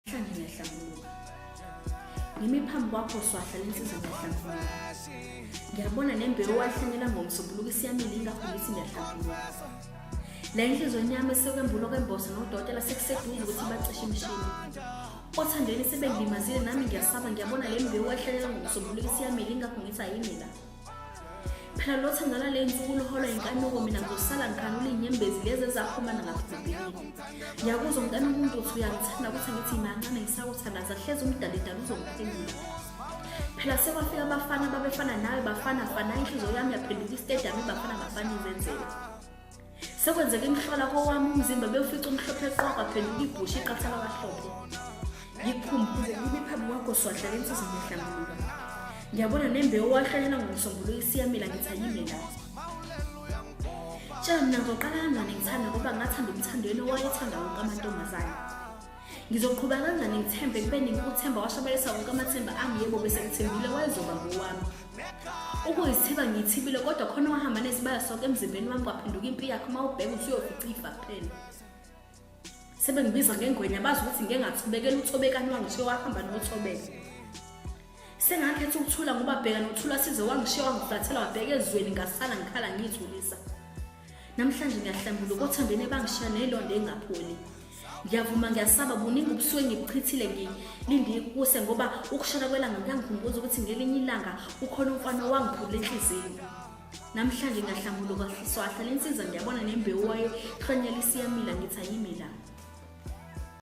Mhlanje ngiyahlambuluka. Ngimi phambi kwakho swahla lensiza ngiyahlambuluka. Ngiyabona nembewu wahlanyela ngomsombuluko isiyamile ingakho ngithi ngiyahlambuluka. La inhliziyo yami esekwembulo kwembozo nodokotela sekuseduze ukuthi bacishe imishini. Othandeni sebengilimazile nami ngiyasaba ngiyabona le mbewu wahlanyela ngomsombuluko isiyamile ingakho ngithi ayimila. Phela lo thandana le nsuku holo inkanuko mina ngizosala ngikhanula inyembezi lezi ezaphumana ngaphambili. Ngiyakuzwa umntana umuntu uthi uyangithanda ukuthi ngithi mancane ngisakuthandaza hleze umdalidala uzongiphendula. Phela sekwafika abafana babefana nawe bafana inhliziyo yami yaphenduka istadium bafana izenzela. Sekwenzeka imhlola kowami umzimba beyofica umhlophe eqoqa phenduka ibhushi iqathala kahlophe. Ngikhumbuze kimi phambi kwakho swahla lensiza ngiyahlambuluka. Ngiyabona nembewu wahlanyela ngomsombuluko isiyamila ngithi ayimila. Tshela mina ngizoqala kanjani ngithanda ngoba ngathanda umthandweni owayethanda wonke amantombazane. Ngizoqhubeka kanjani ngithembe kubeni ngikuthemba washabalisa wonke amathemba ami yebo bese ngithembile wayezoba ngowami. Ukuyithiba ngiyithibile kodwa khona wahamba nezibaya sonke emzimbeni wami kwaphenduka impi yakhe mawubheka uthi uyofica ifa kuphela. Sebengibiza ngengwenya bazi ukuthi ngeke ngathubekela uthobekani wangishiya wahamba nothobeka. Sengakhetha ukuthula ngoba bheka nothula size wangishiya wangiflathela wabheka ezweni ngasala ngikhala ngiyithulisa. Namhlanje ngiyahlambuluka othandeni bangishiya nelonde engapholi. Ngiyavuma ngiyasaba buningi ubusuku engibuchithile ngilinde ikuse ngoba ukushona kwelanga ngiyangikhumbuza ukuthi ngelinye ilanga ukhona umfana wangiphula enhliziyo. Namhlanje ngiyahlambuluka swahla lensiza ngiyabona nembewu wayo hlonyela isiyamila ngithi ayimila.